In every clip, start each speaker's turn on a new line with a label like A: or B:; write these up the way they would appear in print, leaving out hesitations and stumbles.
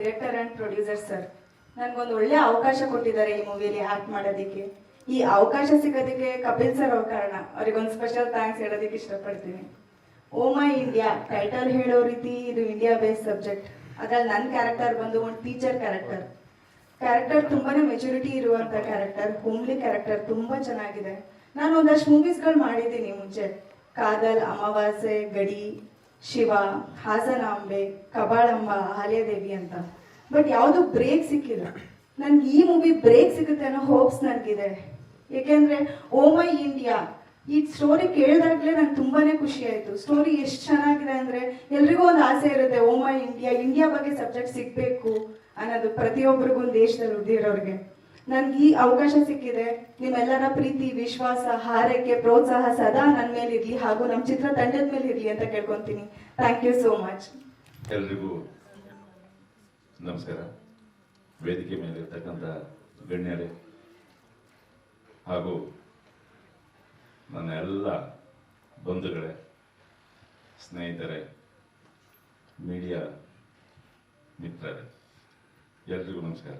A: Director and producer sir ನನ್ಗೊಂದು ಒಳ್ಳೆ ಅವಕಾಶ ಕೊಟ್ಟಿದ್ದಾರೆ ಈ ಮೂವಿಯಲ್ಲಿ ಆಕ್ಟ್ ಮಾಡೋದಕ್ಕೆ. ಈ ಅವಕಾಶ ಸಿಗೋದಕ್ಕೆ ಕಪಿಲ್ ಸರ್ ಅವ್ರ ಕಾರಣ. ಅವ್ರಿಗೊಂದು ಸ್ಪೆಷಲ್ ಥ್ಯಾಂಕ್ಸ್ ಹೇಳೋದಕ್ಕೆ ಇಷ್ಟಪಡ್ತೀನಿ. ಓ ಮೈ ಇಂಡಿಯಾ ಟೈಟಲ್ ಹೇಳೋ ರೀತಿ ಇದು ಇಂಡಿಯಾ ಬೇಸ್ಡ್ ಸಬ್ಜೆಕ್ಟ್. ಅದ್ರಲ್ಲಿ ನನ್ನ ಕ್ಯಾರೆಕ್ಟರ್ ಬಂದು ಒಂದು ಟೀಚರ್ ಕ್ಯಾರೆಕ್ಟರ್ ತುಂಬಾನೇ ಮೆಚುರಿಟಿ ಇರುವಂತ ಕ್ಯಾರೆಕ್ಟರ್, ಹೋಮ್ಲಿ ಕ್ಯಾರೆಕ್ಟರ್, ತುಂಬಾ ಚೆನ್ನಾಗಿದೆ. ನಾನು ಒಂದಷ್ಟು ಮೂವೀಸ್ಗಳು ಮಾಡಿದ್ದೀನಿ ಮುಂಚೆ. ಕಾದಲ್, ಅಮಾವಾಸ್ಯೆ, ಗಡಿ, ಶಿವ, ಹಾಸನಾಂಬೆ, ಕಬಾಳಮ್ಮ, ಆಲಿಯಾದೇವಿ ಅಂತ. ಬಟ್ ಯಾವುದು ಬ್ರೇಕ್ ಸಿಕ್ಕಿಲ್ಲ. ನನ್ಗೆ ಈ ಮೂವಿ ಬ್ರೇಕ್ ಸಿಗುತ್ತೆ ಅನ್ನೋ ಹೋಪ್ಸ್ ನನಗಿದೆ. ಏಕೆಂದ್ರೆ ಓ ಮೈ ಇಂಡಿಯಾ ಈ ಸ್ಟೋರಿ ಕೇಳಿದಾಗ್ಲೇ ನಂಗೆ ತುಂಬಾನೇ ಖುಷಿ ಆಯ್ತು. ಸ್ಟೋರಿ ಎಷ್ಟು ಚೆನ್ನಾಗಿದೆ ಅಂದ್ರೆ ಎಲ್ರಿಗೂ ಒಂದು ಆಸೆ ಇರುತ್ತೆ, ಓ ಮೈ ಇಂಡಿಯಾ ಬಗ್ಗೆ ಸಬ್ಜೆಕ್ಟ್ ಸಿಗ್ಬೇಕು ಅನ್ನೋದು ಪ್ರತಿಯೊಬ್ಬರಿಗೂ ದೇಶದಲ್ಲಿ ಉಳಿದಿರೋರಿಗೆ. ನನ್ಗೆ ಈ ಅವಕಾಶ ಸಿಕ್ಕಿದೆ. ನಿಮ್ಮೆಲ್ಲರ ಪ್ರೀತಿ, ವಿಶ್ವಾಸ, ಹಾರೈಕೆ, ಪ್ರೋತ್ಸಾಹ ಸದಾ ನನ್ನ ಮೇಲೆ ಇರ್ಲಿ ಹಾಗೂ ನಮ್ಮ ಚಿತ್ರ ತಂಡದ ಮೇಲೆ ಇರ್ಲಿ ಅಂತ ಕೇಳ್ಕೊಂತೀನಿ. Thank you so much.
B: ಎಲ್ರಿಗೂ ನಮಸ್ಕಾರ. ವೇದಿಕೆ ಮೇಲೆ ಇರ್ತಕ್ಕಂಥ ಗಣ್ಯರೇ ಹಾಗೂ ನನ್ನ ಎಲ್ಲ ಬಂಧುಗಳೇ, ಸ್ನೇಹಿತರೆ, ಮೀಡಿಯಾ ಮಿತ್ರರೇ, ಎಲ್ರಿಗೂ ನಮಸ್ಕಾರ.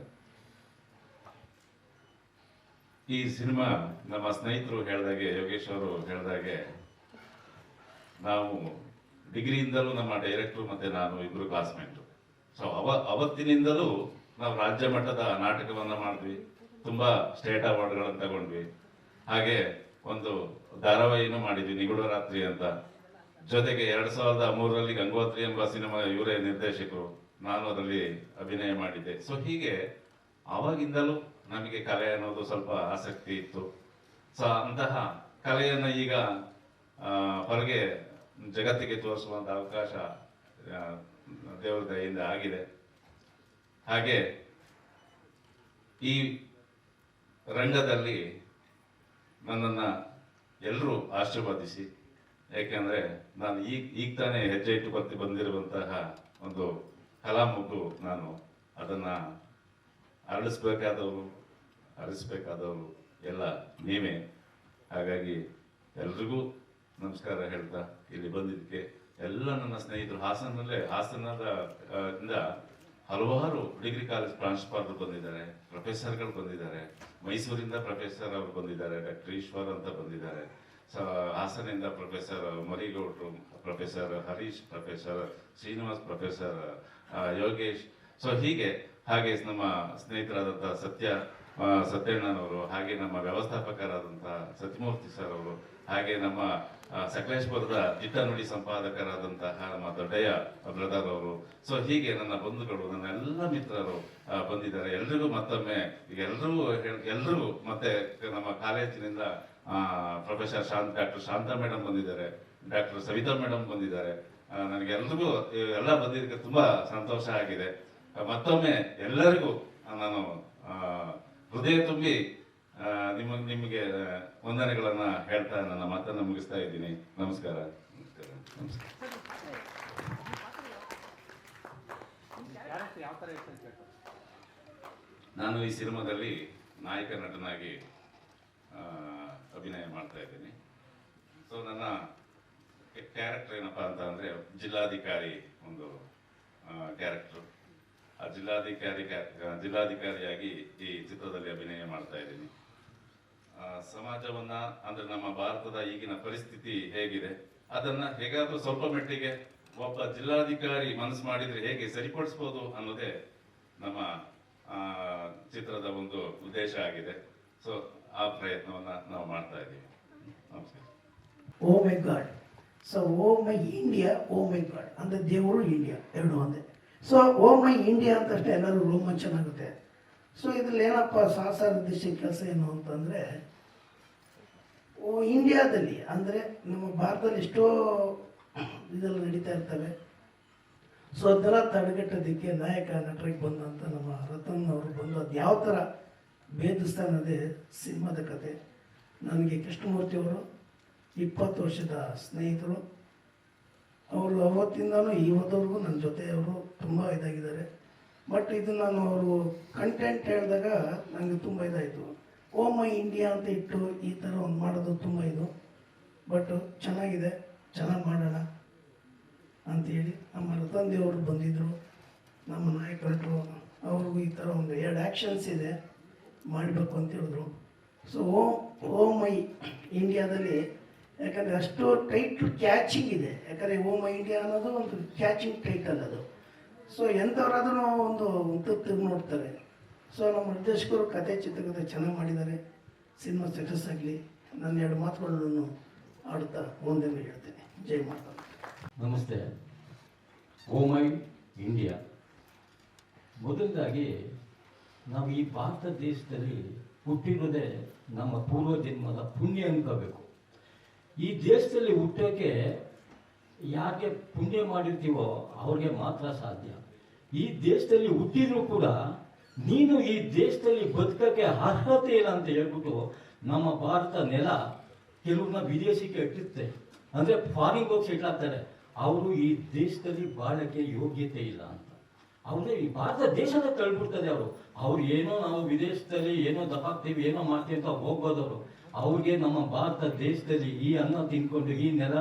B: ಈ ಸಿನಿಮಾ ನಮ್ಮ ಸ್ನೇಹಿತರು ಹೇಳಿದಾಗೆ, ಯೋಗೇಶ್ ಅವರು ಹೇಳಿದಾಗೆ, ನಾವು ಡಿಗ್ರಿಯಿಂದಲೂ ನಮ್ಮ ಡೈರೆಕ್ಟ್ರು ಮತ್ತೆ ನಾನು ಇಬ್ಬರು ಕ್ಲಾಸ್ಮೇಟು. ಸೊ ಅವತ್ತಿನಿಂದಲೂ ನಾವು ರಾಜ್ಯ ಮಟ್ಟದ ನಾಟಕವನ್ನ ಮಾಡಿದ್ವಿ, ತುಂಬಾ ಸ್ಟೇಟ್ ಅವಾರ್ಡ್ಗಳನ್ನು ತಗೊಂಡ್ವಿ. ಹಾಗೆ ಒಂದು ಧಾರಾವಾಹಿನೂ ಮಾಡಿದ್ವಿ, ನಿಗೂಢ ರಾತ್ರಿ ಅಂತ. ಜೊತೆಗೆ 2003ರಲ್ಲಿ ಗಂಗೋತ್ರಿ ಎಂಬ ಸಿನಿಮಾ ಇವರೇ ನಿರ್ದೇಶಕರು, ನಾನು ಅದರಲ್ಲಿ ಅಭಿನಯ ಮಾಡಿದ್ದೆ. ಸೊ ಹೀಗೆ ಆವಾಗಿಂದಲೂ ನಮಗೆ ಕಲೆ ಅನ್ನೋದು ಸ್ವಲ್ಪ ಆಸಕ್ತಿ ಇತ್ತು. ಸೊ ಅಂತಹ ಕಲೆಯನ್ನ ಈಗ ಹೊರಗೆ ಜಗತ್ತಿಗೆ ತೋರಿಸುವಂತ ಅವಕಾಶ ದೇವರ ದಯೆಯಿಂದ ಆಗಿದೆ. ಹಾಗೆ ಈ ರಂಗದಲ್ಲಿ ನನ್ನನ್ನು ಎಲ್ಲರೂ ಆಶೀರ್ವದಿಸಿ, ಯಾಕೆಂದ್ರೆ ನಾನು ಈಗ ತಾನೇ ಹೆಜ್ಜೆ ಇಟ್ಟು ಬಂದಿರುವಂತಹ ಒಂದು ಕಲಾಮುಗ್ಗು. ನಾನು ಅದನ್ನ ಅರಳಿಸ್ಬೇಕಾದವರು ಎಲ್ಲ ನೀವೇ. ಹಾಗಾಗಿ ಎಲ್ರಿಗೂ ನಮಸ್ಕಾರ ಹೇಳ್ತಾ ಇಲ್ಲಿ ಬಂದಿದ್ದಕ್ಕೆ ಎಲ್ಲ ನನ್ನ ಸ್ನೇಹಿತರು, ಹಾಸನದ ಹಲವಾರು ಡಿಗ್ರಿ ಕಾಲೇಜ್ ಪ್ರಾಂಶುಪಾಲರು ಬಂದಿದ್ದಾರೆ, ಪ್ರೊಫೆಸರ್ಗಳು ಬಂದಿದ್ದಾರೆ, ಮೈಸೂರಿಂದ ಪ್ರೊಫೆಸರ್ ಅವರು ಬಂದಿದ್ದಾರೆ, ಡಾಕ್ಟರ್ ಈಶ್ವರ್ ಅಂತ ಬಂದಿದ್ದಾರೆ, ಹಾಸನಿಂದ ಪ್ರೊಫೆಸರ್ ಮರಿಗೌಡರು, professor Harish, professor Srinivas, professor Yogesh. So ಹಾಗೆ ನಮ್ಮ ಸ್ನೇಹಿತರಾದಂಥ ಸತ್ಯಣ್ಣನವರು, ಹಾಗೆ ನಮ್ಮ ವ್ಯವಸ್ಥಾಪಕರಾದಂತಹ ಸತ್ಯಮೂರ್ತಿ ಸರ್ ಅವರು, ಹಾಗೆ ನಮ್ಮ ಸಕಲೇಶ್ಪುರದ ದಿಟ್ಟ ನುಡಿ ಸಂಪಾದಕರಾದಂತಹ ನಮ್ಮ ದೊಡ್ಡಯ್ಯ ಬ್ರದರ್ ಅವರು. ಸೊ ಹೀಗೆ ನನ್ನ ಬಂಧುಗಳು, ನನ್ನ ಎಲ್ಲ ಮಿತ್ರರು ಬಂದಿದ್ದಾರೆ. ಎಲ್ರಿಗೂ ಮತ್ತೊಮ್ಮೆ ಎಲ್ರಿಗೂ ಮತ್ತೆ ನಮ್ಮ ಕಾಲೇಜಿನಿಂದ ಡಾಕ್ಟರ್ ಶಾಂತಾ ಮೇಡಮ್ ಬಂದಿದ್ದಾರೆ, ಡಾಕ್ಟರ್ ಸವಿತಾ ಮೇಡಮ್ ಬಂದಿದ್ದಾರೆ. ನನಗೆಲ್ರಿಗೂ ಎಲ್ಲ ಬಂದಿದ್ದಕ್ಕೆ ತುಂಬಾ ಸಂತೋಷ ಆಗಿದೆ. ಮತ್ತೊಮ್ಮೆ ಎಲ್ಲರಿಗೂ ನಾನು ಹೃದಯ ತುಂಬಿ ನಿಮಗೆ ವಂದನೆಗಳನ್ನ ಹೇಳ್ತಾ ನನ್ನ ಮಾತನ್ನ ಮುಗಿಸ್ತಾ ಇದ್ದೀನಿ. ನಮಸ್ಕಾರ. ನಾನು ಈ ಸಿನಿಮಾದಲ್ಲಿ ನಾಯಕ ನಟನಾಗಿ ಅಭಿನಯ ಮಾಡ್ತಾ ಇದ್ದೀನಿ. ಸೊ ನನ್ನ ಕ್ಯಾರೆಕ್ಟರ್ ಏನಪ್ಪಾ ಅಂತ ಅಂದ್ರೆ ಜಿಲ್ಲಾಧಿಕಾರಿ ಒಂದು ಕ್ಯಾರೆಕ್ಟರ್. ಆ ಜಿಲ್ಲಾಧಿಕಾರಿಯಾಗಿ ಈ ಚಿತ್ರದಲ್ಲಿ ಅಭಿನಯ ಮಾಡ್ತಾ ಇದ್ದೀನಿ. ಸಮಾಜವನ್ನ ಅಂದ್ರೆ ನಮ್ಮ ಭಾರತದ ಈಗಿನ ಪರಿಸ್ಥಿತಿ ಹೇಗಿದೆ ಅದನ್ನ ಹೇಗಾದ್ರೂ ಸ್ವಲ್ಪ ಮಟ್ಟಿಗೆ ಒಬ್ಬ ಜಿಲ್ಲಾಧಿಕಾರಿ ಮನಸ್ಸು ಮಾಡಿದ್ರೆ ಹೇಗೆ ಸರಿಪಡಿಸಬಹುದು ಅನ್ನೋದೇ ನಮ್ಮ ಚಿತ್ರದ ಒಂದು ಉದ್ದೇಶ ಆಗಿದೆ. ಸೊ ಆ ಪ್ರಯತ್ನವನ್ನ ನಾವು ಮಾಡ್ತಾ ಇದ್ದೀವಿ. ನಮಸ್ಕಾರ.
C: ಓ ಮೈ ಗಾಡ್. ಸೊ ಓ ಮೈ ಇಂಡಿಯಾ, ಓ ಮೈ ಗಾಡ್ ಅಂದ್ರೆ ದೇವರು ಇಂಡಿಯಾ ಎರಡು ಒಂದೇ. ಸೊ ಓ ಮೈ ಇಂಡಿಯಾ ಅಂತಷ್ಟೇ ಎಲ್ಲರೂ ರೋಮಾಂಚನ ಆಗುತ್ತೆ. ಸೊ ಇದ್ರಲ್ಲಿ ಏನಪ್ಪ ಸಾಹಸ ನಿರ್ದೇಶ ಕೆಲಸ ಏನು ಅಂತಂದರೆ, ಇಂಡಿಯಾದಲ್ಲಿ ಅಂದರೆ ನಮ್ಮ ಭಾರತದಲ್ಲಿ ಎಷ್ಟೋ ಇದೆಲ್ಲ ನಡೀತಾ ಇರ್ತವೆ. ಸೊ ಅದೆಲ್ಲ ತಡೆಗಟ್ಟೋದಕ್ಕೆ ನಾಯಕ ನಟರಿಗೆ ಬಂದಂಥ ನಮ್ಮ ರತನ್ ಅವರು ಬಂದು ಅದು ಯಾವ ಥರ ಭೇದಿಸ್ತಾ ಅನ್ನೋದೇ ಸಿನಿಮಾದ ಕತೆ. ನನಗೆ ಕೃಷ್ಣಮೂರ್ತಿಯವರು 20 ವರ್ಷದ ಸ್ನೇಹಿತರು. ಅವರು ಅವತ್ತಿಂದನೂ ಇವತ್ತವರೆಗೂ ನನ್ನ ಜೊತೆ ಅವರು ತುಂಬ ಇದಾಗಿದ್ದಾರೆ. ಬಟ್ ಇದು ನಾನು ಅವರು ಕಂಟೆಂಟ್ ಹೇಳಿದಾಗ ನನಗೆ ತುಂಬ ಇದಾಯಿತು. ಓ ಮೈ ಇಂಡಿಯಾ ಅಂತ ಇಟ್ಟು ಈ ಥರ ಒಂದು ಮಾಡೋದು ತುಂಬ ಇದು. ಬಟ್ ಚೆನ್ನಾಗಿದೆ, ಚೆನ್ನಾಗಿ ಮಾಡೋಣ ಅಂತೇಳಿ ನಮ್ಮ ರತನ್ ದೇವರು ಬಂದಿದ್ದರು. ನಮ್ಮ ನಾಯಕರು ಅವ್ರಿಗೂ ಈ ಥರ ಒಂದು 2 ಆ್ಯಕ್ಷನ್ಸ್ ಇದೆ ಮಾಡಬೇಕು ಅಂತ ಹೇಳಿದ್ರು. ಸೊ ಓ ಮೈ ಇಂಡಿಯಾದಲ್ಲಿ ಯಾಕಂದರೆ ಅಷ್ಟು ಟೈಟ್ಲ್ ಕ್ಯಾಚಿಂಗ್ ಇದೆ, ಯಾಕಂದರೆ ಓ ಮೈ ಇಂಡಿಯಾ ಅನ್ನೋದು ಒಂದು ಕ್ಯಾಚಿಂಗ್ ಟೈಟಲ್ ಅದು. ಸೊ ಎಂಥವ್ರಾದ್ರೂ ಒಂದು ತಿರುಗಿ ನೋಡ್ತಾರೆ. ಸೊ ನಮ್ಮ ನಿರ್ದೇಶಕರು ಕತೆ ಚಿತ್ರಕಥೆ ಚೆನ್ನಾಗಿ ಮಾಡಿದ್ದಾರೆ, ಸಿನಿಮಾ ಸಕ್ಸಸ್ ಆಗಲಿ. ನಾನು 2 ಮಾತುಗಳನ್ನು ಆಡುತ್ತಾ ಒಂದೇನು ಹೇಳ್ತೇನೆ. ಜೈ ಮಾತಾ.
D: ನಮಸ್ತೆ. ಓ ಮೈ ಇಂಡಿಯಾ, ಮೊದಲದಾಗಿ ನಾವು ಈ ಭಾರತ ದೇಶದಲ್ಲಿ ಹುಟ್ಟಿರೋದೇ ನಮ್ಮ ಪೂರ್ವ ಜನ್ಮದ ಪುಣ್ಯ ಅನ್ಕೋಬೇಕು. ಈ ದೇಶದಲ್ಲಿ ಹುಟ್ಟೋಕ್ಕೆ ಯಾಕೆ ಪುಣ್ಯ ಮಾಡಿರ್ತೀವೋ ಅವ್ರಿಗೆ ಮಾತ್ರ ಸಾಧ್ಯ. ಈ ದೇಶದಲ್ಲಿ ಹುಟ್ಟಿದ್ರು ಕೂಡ ನೀನು ಈ ದೇಶದಲ್ಲಿ ಬದುಕಕ್ಕೆ ಅರ್ಹತೆ ಇಲ್ಲ ಅಂತ ಹೇಳ್ಬಿಟ್ಟು ನಮ್ಮ ಭಾರತ ನೆಲ ಕೆಲವ್ರನ್ನ ವಿದೇಶಕ್ಕೆ ಇಟ್ಟಿರುತ್ತೆ, ಅಂದರೆ ಫಾರಿನ್ ಹೋಗಿ ಸೆಟ್ಲ್ ಆಗ್ತಾರೆ. ಅವರು ಈ ದೇಶದಲ್ಲಿ ಬಾಳಕ್ಕೆ ಯೋಗ್ಯತೆ ಇಲ್ಲ ಅಂತ ಅವ್ರಿಗೆ ಈ ಭಾರತ ದೇಶದ ತಳ್ಬಿಡ್ತದೆ. ಅವ್ರು ಏನೋ ನಾವು ವಿದೇಶದಲ್ಲಿ ಏನೋ ದಪಾಕ್ತೀವಿ ಏನೋ ಮಾಡ್ತೀವಿ ಅಂತ ಹೋಗ್ಬೋದವರು. ಅವ್ರಿಗೆ ನಮ್ಮ ಭಾರತ ದೇಶದಲ್ಲಿ ಈ ಅನ್ನ ತಿನ್ಕೊಂಡು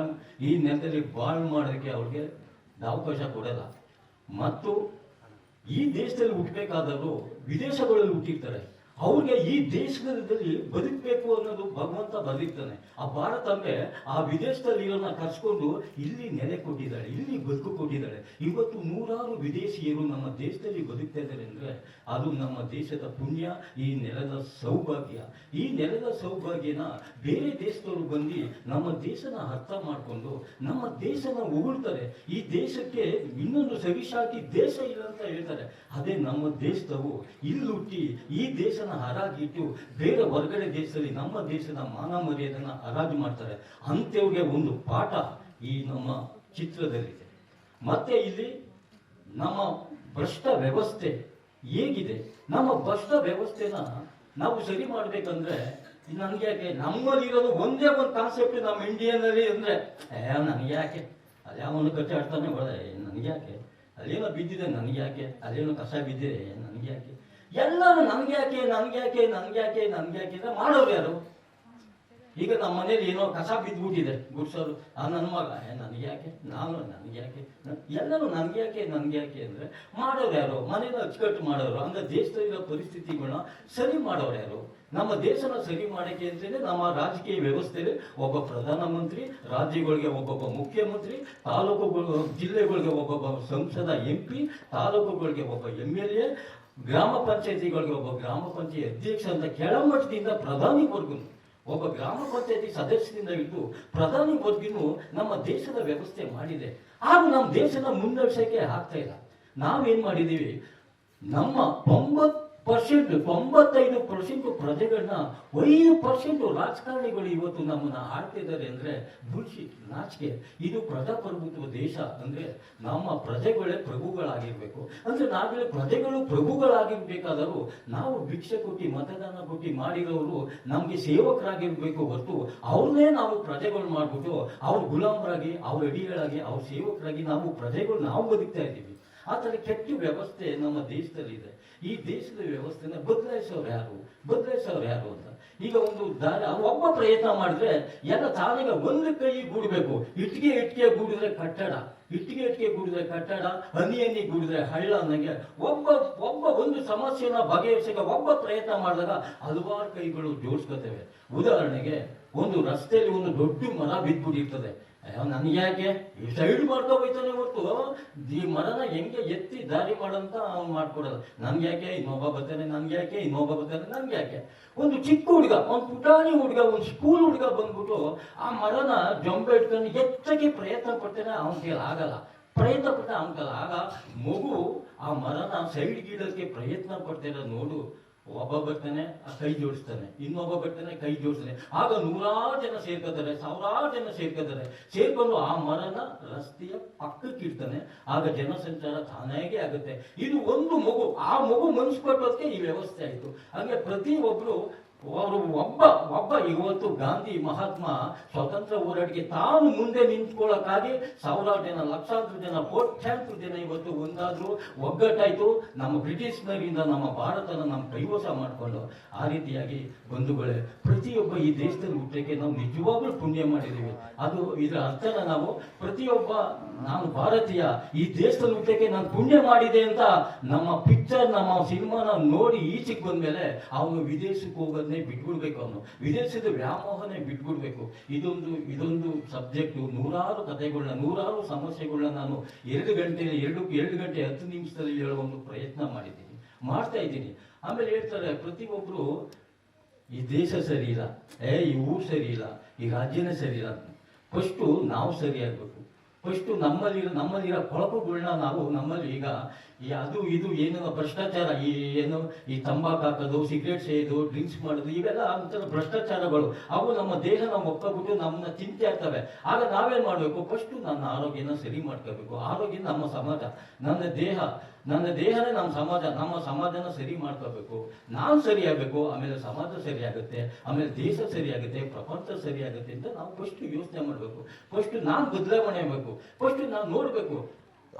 D: ಈ ನೆಲದಲ್ಲಿ ಬಾಳ್ ಮಾಡೋದಕ್ಕೆ ಅವ್ರಿಗೆ ಅವಕಾಶ ಕೊಡಲ್ಲ. ಮತ್ತು ಈ ದೇಶದಲ್ಲಿ ಹುಟ್ಟಬೇಕಾದವರು ವಿದೇಶಗಳಲ್ಲಿ ಹುಟ್ಟಿರ್ತಾರೆ. ಅವ್ರಿಗೆ ಈ ದೇಶದಲ್ಲಿ ಬದುಕಬೇಕು ಅನ್ನೋದು ಭಗವಂತ ಬದುಕ್ತಾನೆ. ಆ ಭಾರತ ಅಂದ್ರೆ ಆ ವಿದೇಶದಲ್ಲಿ ಇರೋನ್ನ ಕರ್ಸ್ಕೊಂಡು ಇಲ್ಲಿ ನೆಲೆ ಕೊಟ್ಟಿದ್ದಾಳೆ, ಇಲ್ಲಿ ಬದುಕು ಕೊಟ್ಟಿದ್ದಾಳೆ. ಇವತ್ತು 100 ವಿದೇಶಿಯರು ನಮ್ಮ ದೇಶದಲ್ಲಿ ಬದುಕ್ತಾ ಇದ್ದಾರೆ ಅಂದ್ರೆ ಅದು ನಮ್ಮ ದೇಶದ ಪುಣ್ಯ, ಈ ನೆಲದ ಸೌಭಾಗ್ಯ. ಈ ನೆಲದ ಸೌಭಾಗ್ಯನ ಬೇರೆ ದೇಶದವರು ಬಂದು ನಮ್ಮ ದೇಶನ ಅರ್ಥ ಮಾಡಿಕೊಂಡು ನಮ್ಮ ದೇಶನ ಉಗುಳ್ತಾರೆ. ಈ ದೇಶಕ್ಕೆ ಇನ್ನೊಂದು ಸವಿಶಾಟಿ ದೇಶ ಇಲ್ಲ ಅಂತ ಹೇಳ್ತಾರೆ. ಅದೇ ನಮ್ಮ ದೇಶದವು ಇಲ್ಲಿ ಹುಟ್ಟಿ ಈ ದೇಶನ ಹರಾಜಿಟ್ಟು ಬೇರೆ ಹೊರಗಡೆ ದೇಶದಲ್ಲಿ ನಮ್ಮ ದೇಶದ ಮಾನ ಮರ್ಯಾದೆನ ಹರಾಜು ಮಾಡ್ತಾರೆ. ಅಂಥವ್ರಿಗೆ ಒಂದು ಪಾಠ ಈ ನಮ್ಮ ಚಿತ್ರದಲ್ಲಿದೆ. ಮತ್ತೆ ಇಲ್ಲಿ ನಮ್ಮ ಭ್ರಷ್ಟ ವ್ಯವಸ್ಥೆ ಹೇಗಿದೆ, ನಮ್ಮ ಭ್ರಷ್ಟ ವ್ಯವಸ್ಥೆನ ನಾವು ಸರಿ ಮಾಡ್ಬೇಕಂದ್ರೆ ನನ್ಗೆ ಯಾಕೆ ನಮ್ಮಲ್ಲಿರೋದು ಒಂದೇ ಒಂದು ಕಾನ್ಸೆಪ್ಟ್ ನಮ್ಮ ಇಂಡಿಯನ್ನಲ್ಲಿ ಅಂದ್ರೆ ನನಗೆ ಯಾಕೆ ಅದ್ಯಾವನು ಕಚ್ಚೆ ಆಡ್ತಾನೆ ಒಳ್ಳೆ ನನಗೆ ಯಾಕೆ, ಅಲ್ಲೇನೋ ಬಿದ್ದಿದೆ ನನಗೆ ಯಾಕೆ, ಅಲ್ಲೇನೋ ಕಸ ಬಿದ್ದಿದೆ ನನಗೆ ಯಾಕೆ, ಎಲ್ಲರೂ ನನ್ಗೆ ಯಾಕೆ ನನ್ಗೆ ಯಾಕೆ ನನ್ಗೆ ಯಾಕೆ ನನ್ಗೆ ಯಾಕೆ ಅಂದ್ರೆ ಮಾಡೋರು ಯಾರು? ಈಗ ನಮ್ಮ ಮನೇಲಿ ಏನೋ ಕಸ ಬಿದ್ದುಬಿಟ್ಟಿದೆ ಗುಡ್ಸೋರು, ನನ್ನ ಮಗ ನನಗೆ ಯಾಕೆ, ನಾನು ನನಗೆ ಯಾಕೆ, ಎಲ್ಲರೂ ನನ್ಗೆ ಯಾಕೆ ನನ್ಗೆ ಯಾಕೆ ಅಂದ್ರೆ ಮಾಡೋರು ಯಾರು? ಮನೇನ ಅಚ್ಚುಕಟ್ಟು ಮಾಡೋರು. ಅಂದ್ರೆ ದೇಶದಲ್ಲಿರೋ ಪರಿಸ್ಥಿತಿಗಳನ್ನ ಸರಿ ಮಾಡೋರು ಯಾರು? ನಮ್ಮ ದೇಶನ ಸರಿ ಮಾಡಕ್ಕೆ ಅಂತೇಳಿ ನಮ್ಮ ರಾಜಕೀಯ ವ್ಯವಸ್ಥೆಯಲ್ಲಿ ಒಬ್ಬ ಪ್ರಧಾನಮಂತ್ರಿ, ರಾಜ್ಯಗಳಿಗೆ ಒಬ್ಬೊಬ್ಬ ಮುಖ್ಯಮಂತ್ರಿ, ತಾಲೂಕುಗಳು ಜಿಲ್ಲೆಗಳಿಗೆ ಒಬ್ಬೊಬ್ಬ ಸಂಸದ MP, ತಾಲೂಕುಗಳಿಗೆ ಒಬ್ಬ MLA, ಗ್ರಾಮ ಪಂಚಾಯತಿಗಳಿಗೆ ಒಬ್ಬ ಗ್ರಾಮ ಪಂಚಾಯತಿ ಅಧ್ಯಕ್ಷ ಅಂತ ಕೆಳಮಟ್ಟದಿಂದ ಪ್ರಧಾನಿವರೆಗೂ ಒಬ್ಬ ಗ್ರಾಮ ಪಂಚಾಯತಿ ಸದಸ್ಯರಿಂದ ಹಿಡಿದು ಪ್ರಧಾನಿವರೆಗೂ ನಮ್ಮ ದೇಶದ ವ್ಯವಸ್ಥೆ ಮಾಡಿದೆ. ಆಗ ನಮ್ಮ ದೇಶನ ಮುನ್ನಡೆಸೋಕೆ ಆಗ್ತಾ ಇಲ್ಲ. ನಾವೇನ್ ಮಾಡಿದೀವಿ, ನಮ್ಮ 95% ಪ್ರಜೆಗಳನ್ನ 5% ರಾಜಕಾರಣಿಗಳು ಇವತ್ತು ನಮ್ಮನ್ನ ಆಡ್ತಿದ್ದಾರೆ ಅಂದ್ರೆ ಬುಲ್ಶಿಟ್, ನಾಚಿಕೆ. ಇದು ಪ್ರಜಾಪ್ರಭುತ್ವ ದೇಶ ಅಂದ್ರೆ ನಮ್ಮ ಪ್ರಜೆಗಳೇ ಪ್ರಭುಗಳಾಗಿರ್ಬೇಕು. ಅಂದ್ರೆ ನಾವೇ ಪ್ರಜೆಗಳು ಪ್ರಭುಗಳಾಗಿರ್ಬೇಕಾದರೂ ನಾವು ಭಿಕ್ಷೆ ಕೊಟ್ಟು ಮತದಾನ ಕೊಟ್ಟು ಮಾಡಿರೋರು ನಮ್ಗೆ ಸೇವಕರಾಗಿರ್ಬೇಕು ಹೊರತು ಅವ್ರನ್ನೇ ನಾವು ಪ್ರಜೆಗಳು ಮಾಡ್ಬಿಟ್ಟು ಅವ್ರ ಗುಲಾಮರಾಗಿ, ಅವ್ರ ಅಡಿಗಳಾಗಿ, ಅವ್ರ ಸೇವಕರಾಗಿ ನಾವು ಪ್ರಜೆಗಳು ನಾವು ಬದುಕ್ತಾ ಇದ್ದೀವಿ. ಆ ಥರ ಕೆಟ್ಟ ವ್ಯವಸ್ಥೆ ನಮ್ಮ ದೇಶದಲ್ಲಿ ಇದೆ. ಈ ದೇಶದ ವ್ಯವಸ್ಥೆನ ಬದಲಾಯಿಸೋರು ಯಾರು ಅಂತ ಈಗ ಒಂದು ದಾರಿ ಒಬ್ಬ ಪ್ರಯತ್ನ ಮಾಡಿದ್ರೆ ಎಲ್ಲ ತಾನಿಗೆ ಒಂದು ಕೈ ಗೂಡಬೇಕು. ಇಟ್ಟಿಗೆ ಗೂಡಿದ್ರೆ ಕಟ್ಟಡ, ಇಟ್ಟಿಗೆ ಗೂಡಿದ್ರೆ ಕಟ್ಟಡ, ಹನಿ ಗೂಡಿದ್ರೆ ಹಳ್ಳ ಅನ್ನಂಗೆ ಒಬ್ಬ ಒಂದು ಸಮಸ್ಯೆನ ಬಗೆಹರಿಸಕ್ಕೆ ಒಬ್ಬ ಪ್ರಯತ್ನ ಮಾಡಿದಾಗ ಹಲವಾರು ಕೈಗಳು ಜೋಡಿಸ್ಕೊತೇವೆ. ಉದಾಹರಣೆಗೆ ಒಂದು ರಸ್ತೆಯಲ್ಲಿ ಒಂದು ದೊಡ್ಡ ಮರ ಬಿದ್ದುಬಿಟ್ಟಿರ್ತದೆ. ನನ್ಗೆ ಯಾಕೆ ಸೈಡ್ ಮಾಡ್ಕೊ ಹೋಯ್ತಾನೆ ಹೊರತು ಈ ಮರನ ಹೆಂಗೆ ಎತ್ತಿ ದಾರಿ ಮಾಡಂತ ಅವ್ನು ಮಾಡ್ಕೊಡಲ್ಲ. ನನ್ಗೆ ಯಾಕೆ ಇನ್ನೊಬ್ಬ ಬರ್ತಾನೆ, ನನ್ಗೆ ಯಾಕೆ ಇನ್ನೊಬ್ಬ ಬರ್ತಾನೆ, ನನ್ಗೆ ಯಾಕೆ. ಒಂದು ಚಿಕ್ಕ ಹುಡುಗ, ಒಂದು ಪುಟಾಣಿ ಹುಡುಗ, ಒಂದು ಸ್ಕೂಲ್ ಹುಡುಗ ಬಂದ್ಬಿಟ್ಟು ಆ ಮರನ ಜಂಬೆ ಇಟ್ಕೊಂಡು ಎತ್ತಕ್ಕೆ ಪ್ರಯತ್ನ ಪಡ್ತಾನೆ, ಅವನ ಕೈಲಿ ಆಗಲ್ಲ. ಪ್ರಯತ್ನ ಪಡ್ತಾನೆ ಅವನ ಕೈಲಿ ಆಗ ಮಗು ಆ ಮರನ ಸೈಡ್ ಗೀಡಕ್ಕೆ ಪ್ರಯತ್ನ ಪಡ್ತಾನೆ. ನೋಡು, ಒಬ್ಬ ಬರ್ತಾನೆ ಕೈ ಜೋಡಿಸ್ತಾನೆ, ಇನ್ನೊಬ್ಬ ಬರ್ತಾನೆ ಕೈ ಜೋಡಿಸ್ತಾನೆ. ಆಗ 100 ಜನ ಸೇರ್ಕೋತಾರೆ, 1000 ಜನ ಸೇರ್ಕೊಂಡು ಆ ಮರನ ರಸ್ತೆಯ ಪಕ್ಕಕ್ಕೆ ಇಡ್ತಾನೆ. ಆಗ ಜನಸಂಚಾರ ತಾನಾಗೆ ಆಗುತ್ತೆ. ಇದು ಒಂದು ಮಗು, ಆ ಮಗು ಮನಸ್ಸು ಕೊಟ್ಟೋದಕ್ಕೆ ಈ ವ್ಯವಸ್ಥೆ ಆಯಿತು. ಹಾಗೆ ಪ್ರತಿ ಒಬ್ರು ಅವರು ಒಬ್ಬ ಇವತ್ತು ಗಾಂಧಿ ಮಹಾತ್ಮ ಸ್ವತಂತ್ರ ಹೋರಾಟಕ್ಕೆ ತಾನು ಮುಂದೆ ನಿಂತ್ಕೊಳ್ಳೋಕ್ಕಾಗಿ ಸಾವಿರಾರು ಜನ, ಲಕ್ಷಾಂತರ ಜನ, ಕೋಟ್ಯಾಂತರ ಜನ ಇವತ್ತು ಒಂದಾದ್ರು, ಒಗ್ಗಟ್ಟಾಯ್ತು, ನಮ್ಮ ಬ್ರಿಟಿಷ್ನರಿಂದ ನಮ್ಮ ಭಾರತನ ನಮ್ಮ ಕೈವಶ ಮಾಡಿಕೊಂಡು. ಆ ರೀತಿಯಾಗಿ ಬಂಧುಗಳೇ, ಪ್ರತಿಯೊಬ್ಬ ಈ ದೇಶದಲ್ಲಿ ಹುಟ್ಟಕ್ಕೆ ನಾವು ನಿಜವಾಗ್ಲೂ ಪುಣ್ಯ ಮಾಡಿದ್ದೀವಿ. ಅದು ಇದರ ಅರ್ಥನ ನಾವು ಪ್ರತಿಯೊಬ್ಬ, ನಾನು ಭಾರತೀಯ, ಈ ದೇಶದಲ್ಲಿ ಹುಟ್ಟಕ್ಕೆ ನಾನು ಪುಣ್ಯ ಮಾಡಿದೆ ಅಂತ ನಮ್ಮ ಪಿಕ್ಚರ್, ನಮ್ಮ ಸಿನಿಮಾನ ನೋಡಿ ಈಚೆಗೆ ಬಂದ್ಮೇಲೆ ಅವನು ವಿದೇಶಕ್ಕೆ ಹೋಗೋದನ್ನೇ ಬಿಟ್ಬಿಡ್ಬೇಕು, ಅವನು ವಿದೇಶದ ವ್ಯಾಮೋಹನೆ ಬಿಟ್ಬಿಡ್ಬೇಕು. ಇದೊಂದು ಸಬ್ಜೆಕ್ಟು, ನೂರಾರು ಕಥೆಗಳನ್ನ, ನೂರಾರು ಸಮಸ್ಯೆಗಳನ್ನ ನಾನು 2 ಗಂಟೆ 10 ನಿಮಿಷದಲ್ಲಿ ಹೇಳೋ ಒಂದು ಪ್ರಯತ್ನ ಮಾಡ್ತಾ ಇದ್ದೀನಿ. ಆಮೇಲೆ ಹೇಳ್ತಾರೆ ಪ್ರತಿಯೊಬ್ರು, ಈ ದೇಶ ಸರಿ ಇಲ್ಲ, ಈ ಊರು ಸರಿ ಇಲ್ಲ, ಈ ರಾಜ್ಯನೇ ಸರಿ ಇಲ್ಲ. ಫಸ್ಟು ನಾವು ಸರಿಯಾಗಬೇಕು. ಫಸ್ಟು ನಮ್ಮಲ್ಲಿರೋ ಕೊಳಕುಗಳನ್ನ ನಾವು, ನಮ್ಮಲ್ಲಿ ಈಗ ಈ ಅದು ಇದು ಏನೋ ಭ್ರಷ್ಟಾಚಾರ, ಈ ತಂಬಾಕು ಹಾಕೋದು, ಸಿಗರೇಟ್ ಸೇಯೋದು, ಡ್ರಿಂಕ್ಸ್ ಮಾಡೋದು, ಇವೆಲ್ಲ ಒಂಥರ ಭ್ರಷ್ಟಾಚಾರಗಳು. ಅವು ನಮ್ಮ ದೇಹನ ಒಪ್ಪಿಬಿಟ್ಟು ನಮ್ಮನ್ನ ತಿಂತಾ ಇರ್ತವೆ. ಆಗ ನಾವೇನ್ ಮಾಡಬೇಕು? ಫಸ್ಟು ನನ್ನ ಆರೋಗ್ಯನ ಸರಿ ಮಾಡ್ಕೋಬೇಕು. ಆರೋಗ್ಯ ನಮ್ಮ ಸಮಾಜ, ನನ್ನ ದೇಹನೇ ನಮ್ಮ ಸಮಾಜ, ನಮ್ಮ ಸಮಾಜನ ಸರಿ ಮಾಡ್ಕೋಬೇಕು. ನಾನು ಸರಿಯಾಗಬೇಕು, ಆಮೇಲೆ ಸಮಾಜ ಸರಿಯಾಗುತ್ತೆ, ಆಮೇಲೆ ದೇಶ ಸರಿಯಾಗುತ್ತೆ, ಪ್ರಪಂಚ ಸರಿಯಾಗುತ್ತೆ ಅಂತ ನಾವು ಫಸ್ಟ್ ಯೋಚನೆ ಮಾಡಬೇಕು. ಫಸ್ಟ್ ನಾನು ಬದಲಾವಣೆ ಆಗಬೇಕು. ಫಸ್ಟ್ ನಾನು ನೋಡಬೇಕು,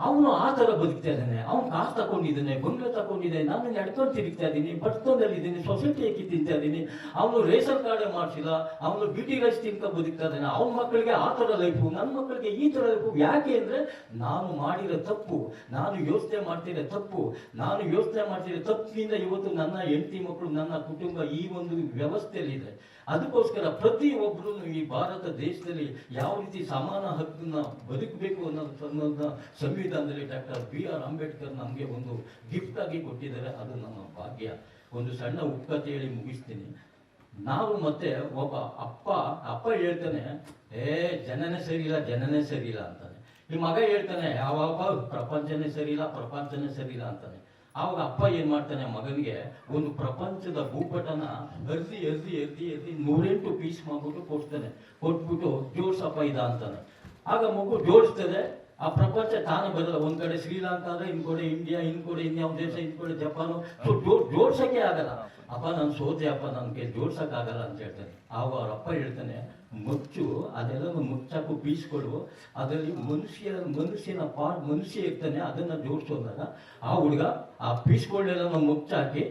D: ಅವನು ಆ ಥರ ಬದುಕ್ತಾ ಇದ್ದಾನೆ, ಅವ್ನು ಕಾಸು ತಗೊಂಡಿದ್ದಾನೆ, ಬಂಗ್ಲೆ ತಗೊಂಡಿದ್ದಾನೆ, ನಾನು ನಡ್ಕೊಂಡು ತಿರುಗ್ತಾ ಇದ್ದೀನಿ, ಬಡ್ತೊಂದಲ್ಲಿದ್ದೀನಿ, ಸೊಸೈಟಿ ಹಾಕಿ ತಿಂತಾ ಇದ್ದೀನಿ, ಅವನು ರೇಷನ್ ಕಾರ್ಡೇ ಮಾಡಿಸಿಲ್ಲ, ಅವನು ಬ್ಯೂಟಿ ರೈಸ್ ತಿನ್ಕೊಂಡು ಬದುಕ್ತಾ ಇದ್ದಾನೆ, ಅವನ ಮಕ್ಕಳಿಗೆ ಆ ಥರ ಲೈಫು, ನನ್ನ ಮಕ್ಕಳಿಗೆ ಈ ಥರ ಲೈಫು. ಯಾಕೆ ಅಂದರೆ ನಾನು ಮಾಡಿರೋ ತಪ್ಪು, ನಾನು ಯೋಚನೆ ಮಾಡ್ತಿರೋ ತಪ್ಪಿನಿಂದ ಇವತ್ತು ನನ್ನ ಹೆಂಡತಿ ಮಕ್ಕಳು, ನನ್ನ ಕುಟುಂಬ ಈ ಒಂದು ವ್ಯವಸ್ಥೆಯಲ್ಲಿದೆ. ಅದಕ್ಕೋಸ್ಕರ ಪ್ರತಿಯೊಬ್ಬರು ಈ ಭಾರತ ದೇಶದಲ್ಲಿ ಯಾವ ರೀತಿ ಸಮಾನ ಹಕ್ಕನ್ನ ಬದುಕಬೇಕು ಅನ್ನೋದನ್ನ ಸಂವಿಧಾನದಲ್ಲಿ ಡಾಕ್ಟರ್ B.R. ಅಂಬೇಡ್ಕರ್ ನಮಗೆ ಒಂದು ಗಿಫ್ಟ್ ಆಗಿ ಕೊಟ್ಟಿದ್ದಾರೆ. ಅದು ನಮ್ಮ ಭಾಗ್ಯ. ಒಂದು ಸಣ್ಣ ಉಪಕಥೆ ಹೇಳಿ ಮುಗಿಸ್ತೀನಿ. ನಾವು ಮತ್ತೆ ಒಬ್ಬ ಅಪ್ಪ ಹೇಳ್ತಾನೆ, ಜನನೇ ಸರಿ ಇಲ್ಲ ಅಂತಾನೆ. ಈ ಮಗ ಹೇಳ್ತಾನೆ, ಯಾವಾಗ ಪ್ರಪಂಚನೇ ಸರಿ ಇಲ್ಲ ಅಂತಾನೆ. ಆವಾಗ ಅಪ್ಪ ಏನ್ ಮಾಡ್ತಾನೆ, ಮಗನಿಗೆ ಒಂದು ಪ್ರಪಂಚದ ಭೂಪಟನ ಅರ್ದಿ 108 ಪೀಸ್ ಮಾಡ್ಬಿಟ್ಟು ಕೊಟ್ಬಿಟ್ಟು ಜೋಡ್ಸಪ್ಪ ಇದ ಅಂತಾನೆ. ಆಗ ಮಗು ಜೋಡಿಸ್ತದೆ. ಆ ಪ್ರಪಂಚ ತಾನೇ ಬರಲ್ಲ. ಒಂದ್ ಕಡೆ ಶ್ರೀಲಂಕಾ ಅಂದ್ರೆ, ಇನ್ಕೊಡೆ ಇಂಡಿಯಾ, ಇನ್ಕೊಡೆ ಇನ್ಯಾವ ದೇಶ, ಇನ್ಕೊಡೆ ಜಪಾನು. ಜೋಡ್ಸಕ್ಕೆ ಆಗಲ್ಲ. ಅಪ್ಪ ನಾನು ಸೋತೆ, ಅಪ್ಪ ನನ್ಗೆ ಜೋಡ್ಸಕ್ ಆಗಲ್ಲ ಅಂತ ಹೇಳ್ತಾನೆ. ಆವಾಗ ಅವ್ರ ಅಪ್ಪ ಹೇಳ್ತಾನೆ, ಮುಚ್ಚು, ಅದೆಲ್ಲ ಮುಚ್ಚಾಕು ಪೀಸ್ ಕೊಡು, ಅದರಲ್ಲಿ ಮನುಷ್ಯ ಇರ್ತಾನೆ, ಅದನ್ನ ಜೋಡಿಸೋದಾಗ ಆ ಹುಡುಗ ಆ ಪೀಸ್ಗಳನ್ನೆಲ್ಲ ಮುಚ್ಚಾಕಿ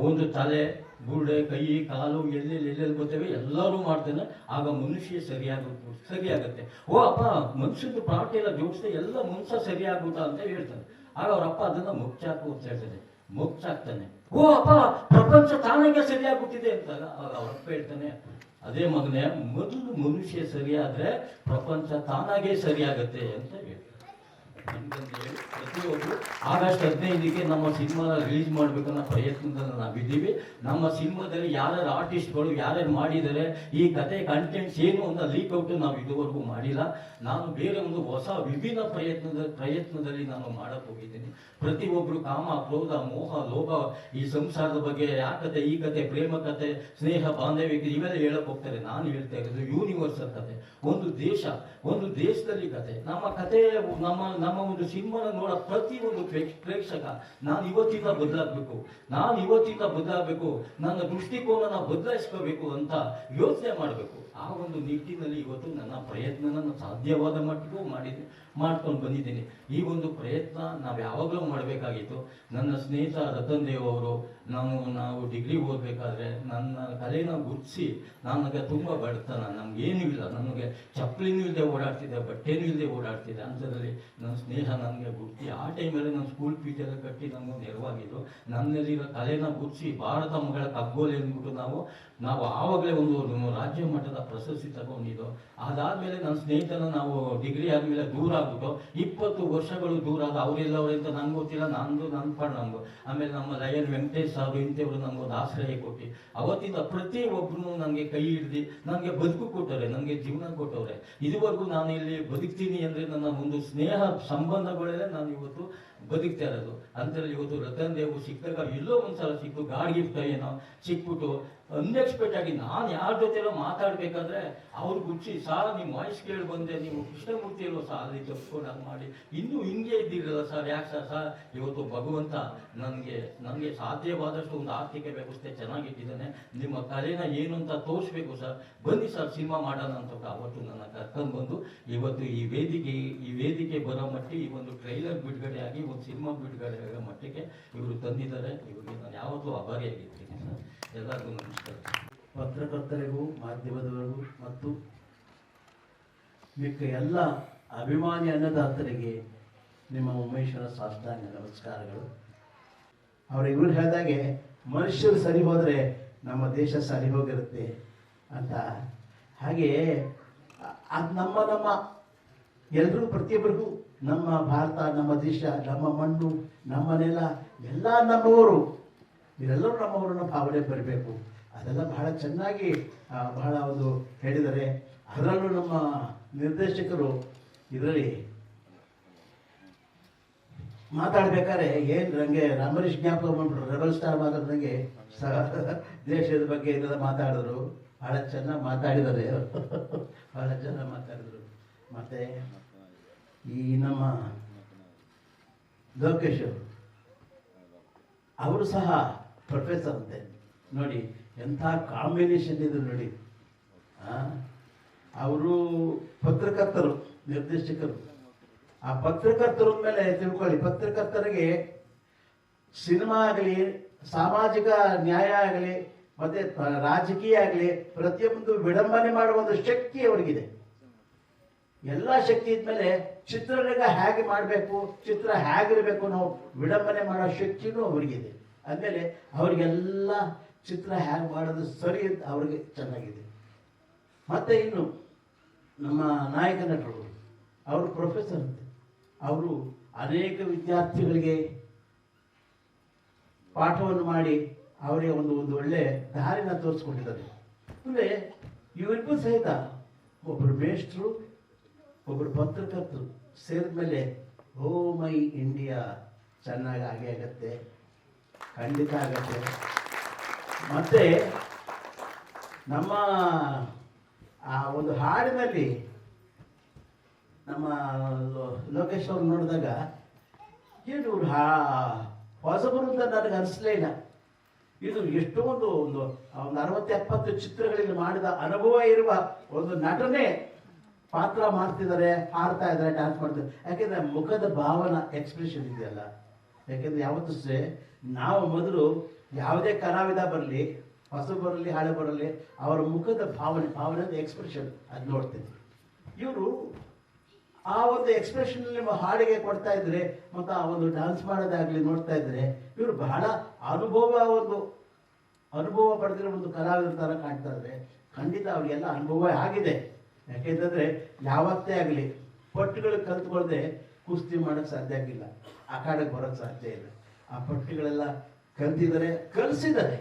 D: ಒಂದು ತಲೆ, ಬುರುಡೆ, ಕೈ, ಕಾಲು ಎಲ್ಲೆಲ್ಲಿ ಬರ್ತವೆ ಎಲ್ಲರೂ ಮಾಡ್ತಾನೆ. ಆಗ ಮನುಷ್ಯ ಸರಿಯಾಗುತ್ತೆ. ಓ ಅಪ್ಪ, ಮನುಷ್ಯದ ಪಾರ್ಟಿ ಎಲ್ಲ ಜೋಡಿಸಿದೆ, ಎಲ್ಲ ಮನುಷ್ಯ ಸರಿಯಾಗುತ್ತಾ ಅಂತ ಹೇಳ್ತಾನೆ. ಆಗ ಅವ್ರಪ್ಪ ಅದನ್ನ ಮುಚ್ಚಾಕು ಅಂತ ಹೇಳ್ತಾನೆ. ಮುಚ್ಚಾಕ್ತಾನೆ. ಓ ಅಪ್ಪ, ಪ್ರಪಂಚ ತಾನಾಗೆ ಸರಿಯಾಗುತ್ತಿದೆ ಅಂತ. ಆಗ ಅವ್ರಪ್ಪ ಹೇಳ್ತಾನೆ, ಅದೇ ಮಗನೇ, ಮೊದಲು ಮನುಷ್ಯ ಸರಿಯಾದ್ರೆ ಪ್ರಪಂಚ ತಾನಾಗೆ ಸರಿಯಾಗತ್ತೆ ಅಂತ ಹೇಳ್ತಾರೆ. ಪ್ರತಿಯೊಬ್ಬರು ಆಗಸ್ಟ್ 15ಕ್ಕೆ ನಮ್ಮ ಸಿನಿಮಾ ರಿಲೀಸ್ ಮಾಡ್ಬೇಕನ್ನೋ ಪ್ರಯತ್ನದಲ್ಲಿ ನಾವಿದ್ದೀವಿ. ನಮ್ಮ ಸಿನಿಮಾದಲ್ಲಿ ಯಾರ್ಯಾರು ಆರ್ಟಿಸ್ಟ್ಗಳು ಯಾರ್ಯಾರು ಮಾಡಿದ್ದಾರೆ, ಈ ಕತೆ ಕಂಟೆಂಟ್ಸ್ ಏನು ಅಂತ ಲೀಕ್ ಔಟ್ ನಾವು ಇದುವರೆಗೂ ಮಾಡಿಲ್ಲ. ನಾನು ಬೇರೆ ಒಂದು ಹೊಸ ವಿಭಿನ್ನ ಪ್ರಯತ್ನದಲ್ಲಿ ನಾನು ಮಾಡಕ್ ಹೋಗಿದ್ದೀನಿ. ಪ್ರತಿಯೊಬ್ಬರು ಕಾಮ, ಕ್ರೋಧ, ಮೋಹ, ಲೋಭ, ಈ ಸಂಸಾರದ ಬಗ್ಗೆ ಆ ಕತೆ, ಈ ಕತೆ, ಪ್ರೇಮ ಕತೆ, ಸ್ನೇಹ, ಬಾಂಧವ್ಯ, ಇವೆಲ್ಲ ಹೇಳಕ್ ಹೋಗ್ತಾರೆ. ನಾನು ಹೇಳ್ತಾ ಇರೋದು ಯೂನಿವರ್ಸಲ್ ಕತೆ, ಒಂದು ದೇಶದಲ್ಲಿ ಕತೆ. ನಮ್ಮ ಕತೆ, ನಮ್ಮ ಒಂದು ಸಿನಿಮಾನ ನೋಡೋ ಪ್ರತಿಯೊಂದು ಪ್ರೇಕ್ಷಕ ನಾನು ಇವತ್ತಿಂದ ಬದಲಾಗಬೇಕು, ನನ್ನ ದೃಷ್ಟಿಕೋನ ಬದಲಾಯಿಸ್ಕೋಬೇಕು ಅಂತ ಯೋಚನೆ ಮಾಡಬೇಕು. ಆ ಒಂದು ನಿಟ್ಟಿನಲ್ಲಿ ಇವತ್ತು ನನ್ನ ಪ್ರಯತ್ನ ಸಾಧ್ಯವಾದ ಮಟ್ಟಿಗೂ ಮಾಡ್ಕೊಂಡು ಬಂದಿದ್ದೀನಿ. ಈ ಒಂದು ಪ್ರಯತ್ನ ನಾವು ಯಾವಾಗಲೂ ಮಾಡಬೇಕಾಗಿತ್ತು. ನನ್ನ ಸ್ನೇಹಿತ ರತನ್ ದೇವ್ ಅವರು, ನಾವು ಡಿಗ್ರಿ ಓದಬೇಕಾದ್ರೆ ನನ್ನ ಕಲೆನ ಗುರುತಿಸಿ, ನನಗೆ ತುಂಬ ಬಡತನ, ನಮಗೇನೂ ಇಲ್ಲ, ನನಗೆ ಚಪ್ಪಲಿನೂ ಇಲ್ಲದೆ ಓಡಾಡ್ತಿದ್ದೆ, ಬಟ್ಟೆನೂ ಇಲ್ಲದೆ ಓಡಾಡ್ತಿದ್ದೆ. ಅಂಥದ್ರಲ್ಲಿ ನನ್ನ ಸ್ನೇಹ ನನಗೆ ಗುರುತಿ ಆ ಟೈಮಲ್ಲಿ ನನ್ನ ಸ್ಕೂಲ್ ಫೀಸೆಲ್ಲ ಕಟ್ಟಿ ನಮಗೆ ನೆರವಾಗಿದ್ದು, ನನ್ನಲ್ಲಿರೋ ಕಲೆನ ಗುರುತಿಸಿ ಭಾರತ ಮಗಳ ಕಗ್ಗೋಲೆ ಅಂದ್ಬಿಟ್ಟು ನಾವು ಆವಾಗಲೇ ಒಂದು ರಾಜ್ಯ ಮಟ್ಟದ ಪ್ರಶಸ್ತಿ ತಗೊಂಡಿದ್ದು. ಅದಾದ್ಮೇಲೆ ನನ್ನ ಸ್ನೇಹಿತನ ನಾವು ಡಿಗ್ರಿ ಆದ್ಮೇಲೆ ದೂರ ಆಗ್ಬಿಟ್ಟು 20 ವರ್ಷಗಳು ದೂರ ಆದ. ಅವರೆಲ್ಲವರಿಂದ ನಂಗೆ ಗೊತ್ತಿಲ್ಲ, ನನ್ನ ಪಾಡು ನಮಗೂ. ಆಮೇಲೆ ನಮ್ಮ ಲಯನ್ ವೆಂಕಟೇಶ್ ಅವರು ಇಂಥವ್ರು ನಮಗೊಂದು ಆಶ್ರಯ ಕೊಟ್ಟು ಅವತ್ತಿಂದ ಪ್ರತಿಯೊಬ್ಬರು ನನಗೆ ಕೈ ಹಿಡ್ದು ನನಗೆ ಬದುಕು ಕೊಟ್ಟವ್ರೆ, ನನಗೆ ಜೀವನ ಕೊಟ್ಟವ್ರೆ. ಇದುವರೆಗೂ ನಾನು ಇಲ್ಲಿ ಬದುಕ್ತೀನಿ ಅಂದರೆ ನನ್ನ ಒಂದು ಸ್ನೇಹ ಸಂಬಂಧಗಳಲ್ಲೇ ನಾನು ಇವತ್ತು ಬದುಕ್ತಾ ಇರೋದು. ಅಂತರಲ್ಲಿ ಇವತ್ತು ರತನ್ ದೇವ್ ಸಿಕ್ಕಾಗ ಎಲ್ಲೋ ಒಂದ್ಸಲ ಸಿಕ್ತು, ಗಾಡ್ ಗಿಫ್ಟ್ ಏನೋ ಸಿಕ್ಬಿಟ್ಟು ಅನ್ಎಕ್ಸ್ಪೆಕ್ಟ್ ಆಗಿ ನಾನು ಯಾರ ಜೊತೆಲ್ಲ ಮಾತಾಡ್ಬೇಕಾದ್ರೆ ಅವ್ರು ಗುಚ್ಚಿ ಸರ್ ನಿಮ್ಮ ವಾಯ್ಸ್ ಕೇಳಿ ಬಂದೆ, ನೀವು ಕೃಷ್ಣಮೂರ್ತಿ ಇಲ್ವೋ ಸರ್ ಅಲ್ಲಿ ತಪ್ಪಿಕೊಂಡು ಹಂಗೆ ಮಾಡಿ ಇನ್ನೂ ಹಿಂಗೆ ಇದ್ದಿರಲ್ಲ ಸರ್, ಯಾಕೆ ಸರ್ ಇವತ್ತು ಭಗವಂತ ನನಗೆ ಸಾಧ್ಯವಾದಷ್ಟು ಒಂದು ಆರ್ಥಿಕ ವ್ಯವಸ್ಥೆ ಚೆನ್ನಾಗಿಟ್ಟಿದ್ದಾನೆ, ನಿಮ್ಮ ಕಲೆನ ಏನು ಅಂತ ತೋರಿಸ್ಬೇಕು ಸರ್, ಬನ್ನಿ ಸರ್ ಸಿನಿಮಾ ಮಾಡೋಣ ಅಂತ ಅವತ್ತು ನನ್ನ ಕರ್ಕೊಂಡು ಬಂದು ಇವತ್ತು ಈ ವೇದಿಕೆ ಬರೋ ಮಟ್ಟಿಗೆ ಈ ಒಂದು ಟ್ರೈಲರ್ ಬಿಡುಗಡೆ ಆಗಿ ಒಂದು ಸಿನಿಮಾ ಬಿಡುಗಡೆ ಆಗೋ ಮಟ್ಟಿಗೆ ಇವರು ತಂದಿದ್ದಾರೆ. ಇವರಿಗೆ ನಾನು ಯಾವತ್ತೂ ಆಭಾರಿಯಾಗಿರ್ತೀನಿ ಸರ್. ಎಲ್ಲರಿಗೂ ನಮಸ್ಕಾರ.
E: ಪತ್ರಕರ್ತರಿಗೂ ಮಾಧ್ಯಮದವರಿಗೂ ಮತ್ತು ಮಿಕ್ಕ ಎಲ್ಲ ಅಭಿಮಾನಿ ಅನ್ನದಾತರಿಗೆ ನಿಮ್ಮ ಉಮೇಶ್ವರ ಸಾಷ್ಟಾಂಗ ನಮಸ್ಕಾರಗಳು. ಇವರು ಹೇಳಿದಾಗೆ ಮನುಷ್ಯರು ಸರಿ ಹೋದರೆ ನಮ್ಮ ದೇಶ ಸರಿ ಹೋಗಿರುತ್ತೆ ಅಂತ. ಹಾಗೆ ಅದು ನಮ್ಮ ಎಲ್ರಿಗೂ ಪ್ರತಿಯೊಬ್ಬರಿಗೂ ನಮ್ಮ ಭಾರತ, ನಮ್ಮ ದೇಶ, ನಮ್ಮ ಮಣ್ಣು, ನಮ್ಮ ನೆಲ ಎಲ್ಲ ನಮ್ಮವರು, ಇವರೆಲ್ಲರೂ ನಮ್ಮವರನ್ನ ಭಾವನೆ ಬರಬೇಕು. ಅದೆಲ್ಲ ಬಹಳ ಚೆನ್ನಾಗಿ ಬಹಳ ಒಂದು ಹೇಳಿದ್ದಾರೆ. ಅದರಲ್ಲೂ ನಮ್ಮ ನಿರ್ದೇಶಕರು ಇದರಲ್ಲಿ ಮಾತಾಡ್ಬೇಕಾದ್ರೆ ಏನು ನನಗೆ ರಾಮರೀಶ್ ಜ್ಞಾಪಕ ಬಂದ್ಬಿಟ್ರು. ರೆಬಲ್ ಸ್ಟಾರ್ ಮಾತಾಡ್ದಂಗೆ ದೇಶದ ಬಗ್ಗೆ ಇದೆಲ್ಲ ಮಾತಾಡಿದ್ರು. ಬಹಳ ಚೆನ್ನಾಗಿ ಮಾತಾಡಿದ್ದಾರೆ, ಬಹಳ ಚೆನ್ನಾಗಿ ಮಾತಾಡಿದ್ರು. ಮತ್ತೆ ಈ ನಮ್ಮ ಲೋಕೇಶ್ ಅವರು ಸಹ ಪ್ರೊಫೆಸರ್ ಅಂತೆ. ನೋಡಿ ಎಂಥ ಕಾಂಬಿನೇಷನ್ ಇದೆ ನೋಡಿ. ಅವರು ಪತ್ರಕರ್ತರು, ನಿರ್ದೇಶಕರು. ಆ ಪತ್ರಕರ್ತರ ಮೇಲೆ ತಿಳ್ಕೊಳ್ಳಿ, ಪತ್ರಕರ್ತರಿಗೆ ಸಿನಿಮಾ ಆಗಲಿ, ಸಾಮಾಜಿಕ ನ್ಯಾಯ ಆಗಲಿ, ಮತ್ತೆ ರಾಜಕೀಯ ಆಗಲಿ, ಪ್ರತಿಯೊಂದು ವಿಡಂಬನೆ ಮಾಡುವ ಒಂದು ಶಕ್ತಿ ಅವರಿಗಿದೆ. ಎಲ್ಲ ಶಕ್ತಿ ಇದ್ಮೇಲೆ ಚಿತ್ರರಂಗ ಹೇಗೆ ಮಾಡಬೇಕು, ಚಿತ್ರ ಹೇಗಿರಬೇಕು, ನಾವು ವಿಡಂಬನೆ ಮಾಡೋ ಶಕ್ತಿನೂ ಅವರಿಗಿದೆ. ಆದ್ಮೇಲೆ ಅವರಿಗೆಲ್ಲ ಚಿತ್ರ ಹೇಗೆ ಮಾಡೋದು ಸರಿ ಅಂತ ಅವ್ರಿಗೆ ಚೆನ್ನಾಗಿದೆ. ಮತ್ತೆ ಇನ್ನು ನಮ್ಮ ನಾಯಕ ನಟರು, ಅವರು ಪ್ರೊಫೆಸರ್ ಅಂತೆ. ಅವರು ಅನೇಕ ವಿದ್ಯಾರ್ಥಿಗಳಿಗೆ ಪಾಠವನ್ನು ಮಾಡಿ ಅವರಿಗೆ ಒಂದು ಒಳ್ಳೆ ದಾರಿನ ತೋರಿಸ್ಕೊಟ್ಟಿದ್ದಾರೆ. ಅಂದರೆ ಇವರಿಗೂ ಸಹಿತ ಒಬ್ಬರು ಮೇಷ್ಟ್ರು, ಒಬ್ಬರು ಪತ್ರಕರ್ತರು ಸೇರಿದ್ಮೇಲೆ ಓ ಮೈ ಇಂಡಿಯಾ ಚೆನ್ನಾಗಿ ಆಗೇ ಆಗತ್ತೆ, ಖಂಡಿತ ಆಗತ್ತೆ. ಮತ್ತೆ ನಮ್ಮ ಆ ಒಂದು ಹಾಡಿನಲ್ಲಿ ನಮ್ಮ ಲೋಕೇಶ್ ಅವ್ರು ನೋಡಿದಾಗ ಏನು ಹೊಸಬರು ಅಂತ ನನಗೆ ಅನಿಸ್ಲೇ ಇಲ್ಲ. ಇದು ಎಷ್ಟೊಂದು ಒಂದು 60-70 ಚಿತ್ರಗಳಲ್ಲಿ ಮಾಡಿದ ಅನುಭವ ಇರುವ ಒಂದು ನಟನೆ ಪಾತ್ರ ಮಾಡ್ತಿದ್ದಾರೆ, ಹಾಡ್ತಾ ಇದ್ದಾರೆ, ಡ್ಯಾನ್ಸ್ ಮಾಡ್ತಿದ್ದಾರೆ. ಯಾಕೆಂದ್ರೆ ಮುಖದ ಭಾವನ ಎಕ್ಸ್ಪ್ರೆಷನ್ ಇದೆಯಲ್ಲ. ಯಾಕೆಂದ್ರೆ ಯಾವತ್ತೂ ನಾವು ಮೊದಲು ಯಾವುದೇ ಕಲಾವಿದ ಬರಲಿ, ಹೊಸ ಬರಲಿ, ಹಳೆ ಬರಲಿ, ಅವರ ಮುಖದ ಭಾವನೆ ಎಕ್ಸ್ಪ್ರೆಷನ್ ಅದು ನೋಡ್ತೀವಿ. ಇವರು ಆ ಒಂದು ಎಕ್ಸ್ಪ್ರೆಷನ್ ನಿಮ್ಮ ಹಾಡಿಗೆ ಕೊಡ್ತಾ ಇದ್ರೆ, ಮತ್ತು ಆ ಒಂದು ಡ್ಯಾನ್ಸ್ ಮಾಡೋದಾಗ್ಲಿ ನೋಡ್ತಾ ಇದ್ರೆ, ಇವರು ಬಹಳ ಅನುಭವ ಪಡೆದಿರೋ ಒಂದು ಕಲಾವಿದರ ಥರ ಕಾಣ್ತಾ ಇದ್ರೆ, ಖಂಡಿತ ಅವ್ರಿಗೆಲ್ಲ ಅನುಭವ ಆಗಿದೆ. ಯಾಕೆಂತಂದ್ರೆ ಯಾವತ್ತೇ ಆಗಲಿ ಪಟ್ಟುಗಳು ಕಲ್ತ್ಕೊಳ್ದೆ ಕುಸ್ತಿ ಮಾಡೋಕ್ಕೆ ಸಾಧ್ಯ ಆಗಿಲ್ಲ, ಅಖಾಡಕ್ಕೆ ಬರೋಕ್ಕೆ ಸಾಧ್ಯ ಇಲ್ಲ. ಆ ಪಟ್ಟುಗಳೆಲ್ಲ ಕಲ್ತಿದ್ದಾರೆ, ಕಲಿಸಿದ್ದಾರೆ.